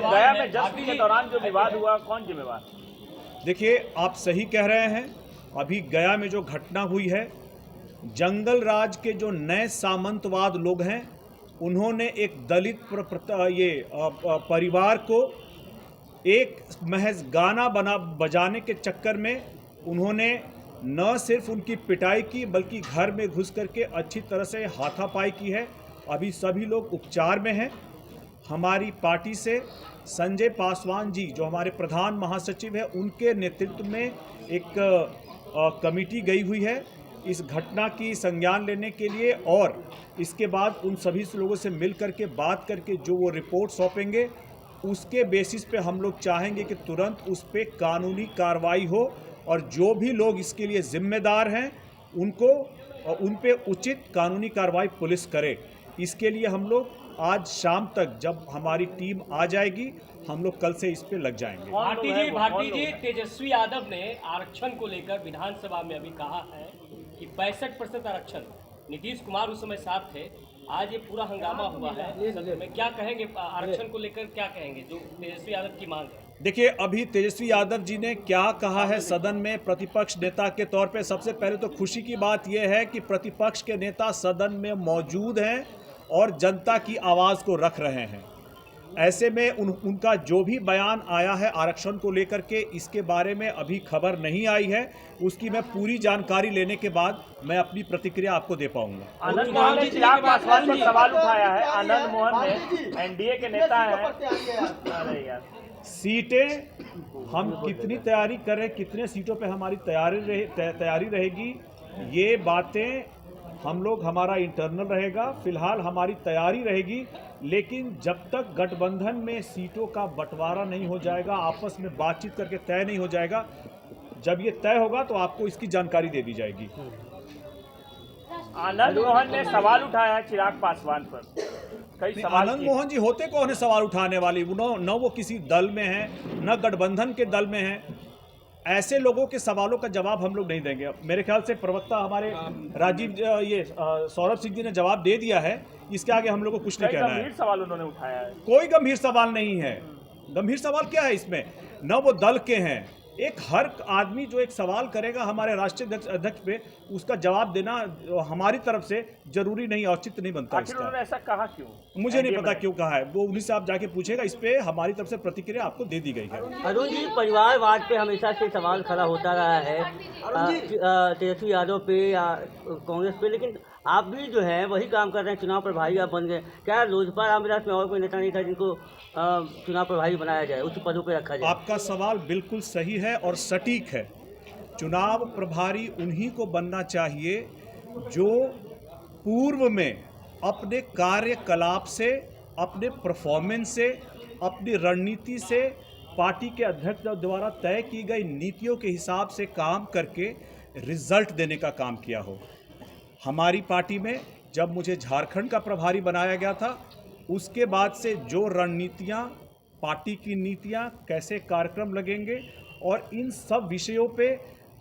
गया में जश्न के दौरान जो विवाद हुआ, कौन जिम्मेवार? देखिए, आप सही कह रहे हैं। अभी गया में जो घटना हुई है, जंगल राज के जो नए सामंतवाद लोग हैं, उन्होंने एक दलित परिवार को एक महज गाना बजाने के चक्कर में उन्होंने न सिर्फ उनकी पिटाई की, बल्कि घर में घुस करके अच्छी तरह से हाथापाई की है। अभी सभी लोग उपचार में हैं। हमारी पार्टी से संजय पासवान जी, जो हमारे प्रधान महासचिव हैं, उनके नेतृत्व में एक कमेटी गई हुई है इस घटना की संज्ञान लेने के लिए, और इसके बाद उन सभी लोगों से मिल करके बात करके जो वो रिपोर्ट सौंपेंगे, उसके बेसिस पे हम लोग चाहेंगे कि तुरंत उस पर कानूनी कार्रवाई हो, और जो भी लोग इसके लिए जिम्मेदार हैं उन पे उचित कानूनी कार्रवाई पुलिस करे। इसके लिए हम लोग आज शाम तक, जब हमारी टीम आ जाएगी, हम लोग कल से इस पे लग जाएंगे। भारती जी, तेजस्वी यादव ने आरक्षण को लेकर विधानसभा में अभी कहा है कि 65% आरक्षण, नीतीश कुमार उस समय साथ थे, आज ये पूरा हंगामा हुआ है सदन में, क्या कहेंगे आरक्षण को लेकर, क्या कहेंगे जो तेजस्वी यादव की मांग है? देखिए, अभी तेजस्वी यादव जी ने क्या कहा है सदन में प्रतिपक्ष नेता के तौर पे, सबसे पहले तो खुशी की बात यह है कि प्रतिपक्ष के नेता सदन में मौजूद हैं और जनता की आवाज़ को रख रहे हैं। ऐसे में उनका जो भी बयान आया है आरक्षण को लेकर के, इसके बारे में अभी खबर नहीं आई है। उसकी मैं पूरी जानकारी लेने के बाद मैं अपनी प्रतिक्रिया आपको दे पाऊंगा। आनंद मोहन ने चिराग पासवान पर सवाल उठाया है। आनंद मोहन ने, एनडीए के नेता हैं, सीटें हम कितनी तैयारी करें, कितने सीटों पे हमारी तैयारी रहेगी, ये बातें हम लोग, हमारा इंटरनल रहेगा। फिलहाल हमारी तैयारी रहेगी, लेकिन जब तक गठबंधन में सीटों का बंटवारा नहीं हो जाएगा, आपस में बातचीत करके तय नहीं हो जाएगा, जब ये तय होगा तो आपको इसकी जानकारी दे दी जाएगी। आनंद मोहन ने सवाल उठाया है चिराग पासवान पर, कई सवाल। आनंद मोहन जी होते कौन है सवाल उठाने वाली? न वो किसी दल में हैं, न गठबंधन के दल में हैं। ऐसे लोगों के सवालों का जवाब हम लोग नहीं देंगे। मेरे ख्याल से प्रवक्ता हमारे सौरभ सिंह जी ने जवाब दे दिया है, इसके आगे हम लोग को कुछ नहीं कहना है। गंभीर सवाल उन्होंने उठाया है। कोई गंभीर सवाल नहीं है। गंभीर सवाल क्या है इसमें? न वो दल के हैं। एक हर आदमी जो एक सवाल करेगा हमारे राष्ट्रीय अध्यक्ष पे, उसका जवाब देना हमारी तरफ से जरूरी नहीं, औचित्य नहीं बनता। आखिर उन्होंने ऐसा कहा क्यों? मुझे नहीं पता क्यों कहा है, वो उन्हीं से आप जाके पूछेगा। इस पे हमारी तरफ से प्रतिक्रिया आपको दे दी गई है। अरुण जी, परिवारवाद पे हमेशा से सवाल खड़ा होता रहा है तेजस्वी यादव पे या कांग्रेस पे, लेकिन आप भी जो है वही काम कर रहे हैं, चुनाव प्रभारी आप बन गए। क्या लोजपा रामविलास में और कोई नेता नहीं था जिनको चुनाव प्रभारी बनाया जाए, उच्च पदों पे रखा जाए? आपका सवाल बिल्कुल सही है और सटीक है। चुनाव प्रभारी उन्हीं को बनना चाहिए जो पूर्व में अपने कार्यकलाप से, अपने परफॉर्मेंस से, अपनी रणनीति से, पार्टी के अध्यक्ष द्वारा तय की गई नीतियों के हिसाब से काम करके रिजल्ट देने का काम किया हो। हमारी पार्टी में जब मुझे झारखंड का प्रभारी बनाया गया था, उसके बाद से जो रणनीतियाँ, पार्टी की नीतियाँ, कैसे कार्यक्रम लगेंगे, और इन सब विषयों पे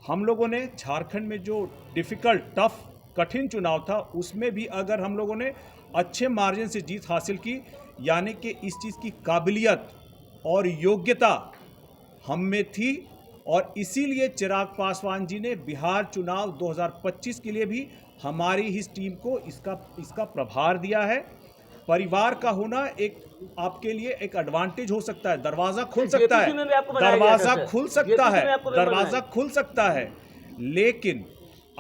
हम लोगों ने झारखंड में जो डिफ़िकल्ट, टफ, कठिन चुनाव था, उसमें भी अगर हम लोगों ने अच्छे मार्जिन से जीत हासिल की, यानी कि इस चीज़ की काबिलियत और योग्यता हम में थी, और इसीलिए चिराग पासवान जी ने बिहार चुनाव 2025 के लिए भी हमारी ही टीम को इसका प्रभार दिया है। परिवार का होना एक आपके लिए एक एडवांटेज हो सकता है, दरवाज़ा खुल सकता है, दरवाज़ा खुल सकता है, लेकिन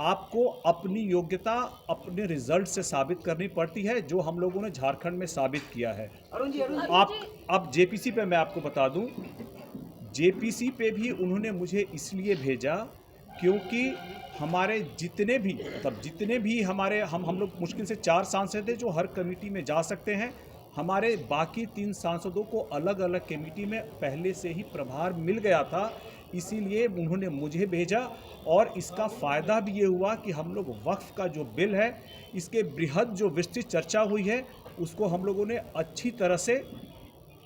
आपको अपनी योग्यता अपने रिजल्ट से साबित करनी पड़ती है, जो हम लोगों ने झारखंड में साबित किया है। अब जेपीसी पे मैं आपको बता दूं, जेपीसी पे भी उन्होंने मुझे इसलिए भेजा क्योंकि हमारे जितने भी हमारे हम लोग मुश्किल से 4 सांसद थे जो हर कमेटी में जा सकते हैं। हमारे बाकी 3 सांसदों को अलग अलग कमेटी में पहले से ही प्रभार मिल गया था, इसीलिए उन्होंने मुझे भेजा। और इसका फ़ायदा भी ये हुआ कि हम लोग वक्फ का जो बिल है, इसके बृहद जो विस्तृत चर्चा हुई है, उसको हम लोगों ने अच्छी तरह से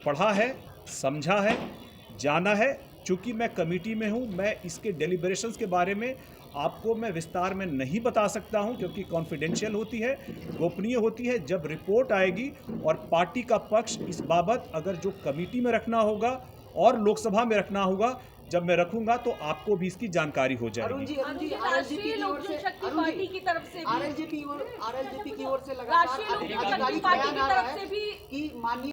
पढ़ा है, समझा है, जाना है। चूँकि मैं कमेटी में हूँ, मैं इसके डेलिब्रेशंस के बारे में आपको मैं विस्तार में नहीं बता सकता हूं, क्योंकि कॉन्फिडेंशियल होती है, गोपनीय होती है। जब रिपोर्ट आएगी और पार्टी का पक्ष इस बाबत अगर जो कमेटी में रखना होगा और लोकसभा में रखना होगा, जब मैं रखूंगा तो आपको भी इसकी जानकारी हो जाएगी। राष्ट्रीय लोक जनशक्ति पार्टी की तरफ से आरएलजेपी की ओर से राष्ट्रीय लोक जनशक्ति पार्टी की तरफ से भी कि माननीय